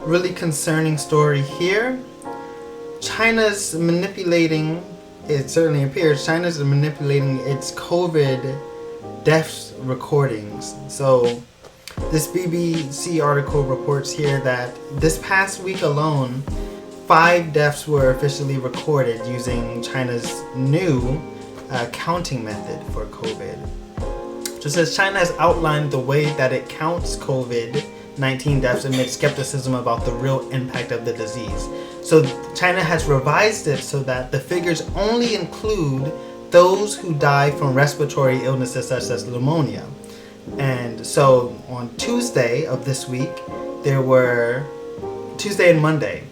really concerning story here. China's manipulating, it certainly appears, China's manipulating its COVID deaths recordings. So this BBC article reports here that this past week alone, 5 deaths were officially recorded using China's new counting method for COVID. So it says China has outlined the way that it counts COVID-19 deaths amid skepticism about the real impact of the disease. So China has revised it so that the figures only include those who die from respiratory illnesses such as pneumonia. And so on Tuesday of this week, there were, Tuesday and Monday,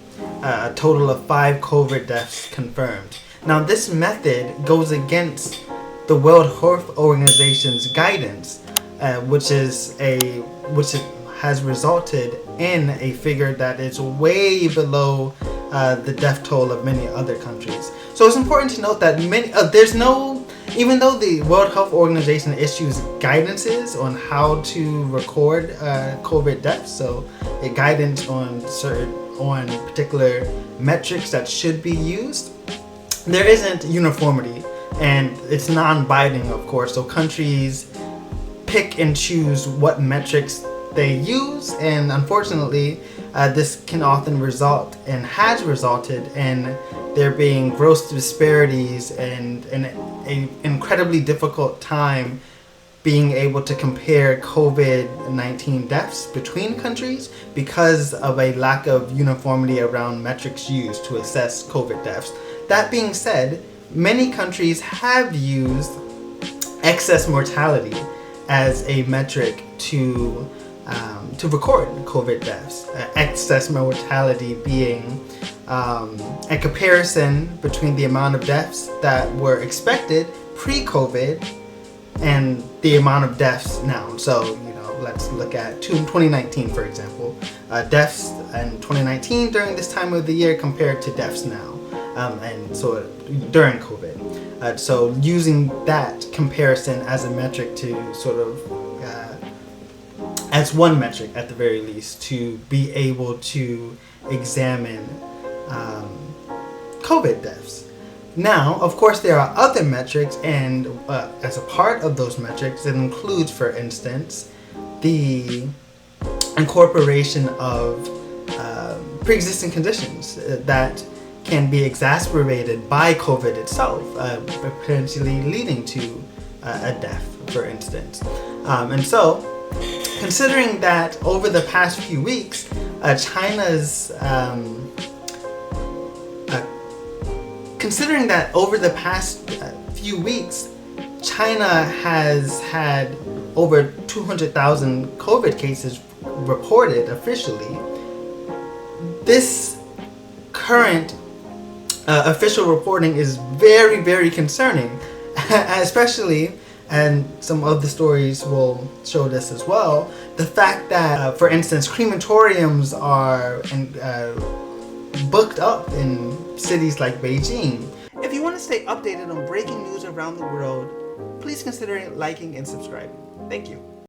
a total of 5 COVID deaths confirmed. Now this method goes against the World Health Organization's guidance, which has resulted in a figure that is way below the death toll of many other countries. So it's important to note that even though the World Health Organization issues guidances on how to record COVID deaths, so a guidance on particular metrics that should be used, there isn't uniformity, and it's non-binding, of course. So countries pick and choose what metrics they use, and unfortunately, this can often result and has resulted in there being gross disparities and an incredibly difficult time being able to compare COVID-19 deaths between countries because of a lack of uniformity around metrics used to assess COVID deaths. That being said, many countries have used excess mortality as a metric to record COVID deaths. Excess mortality being a comparison between the amount of deaths that were expected pre-COVID and the amount of deaths now. So, let's look at 2019, for example. Deaths in 2019 during this time of the year compared to deaths now. And so during COVID. So using that comparison as a metric to as one metric at the very least, to be able to examine COVID deaths. Now, of course, there are other metrics, and as a part of those metrics, it includes, for instance, the incorporation of pre-existing conditions that can be exacerbated by COVID itself, potentially leading to a death, for instance. And so, considering that over the past few weeks, China has had over 200,000 COVID cases reported officially. This current official reporting is very, very concerning, especially, and some of the stories will show this as well, the fact that, for instance, crematoriums are booked up in cities like Beijing. If you want to stay updated on breaking news around the world, please consider liking and subscribing. Thank you.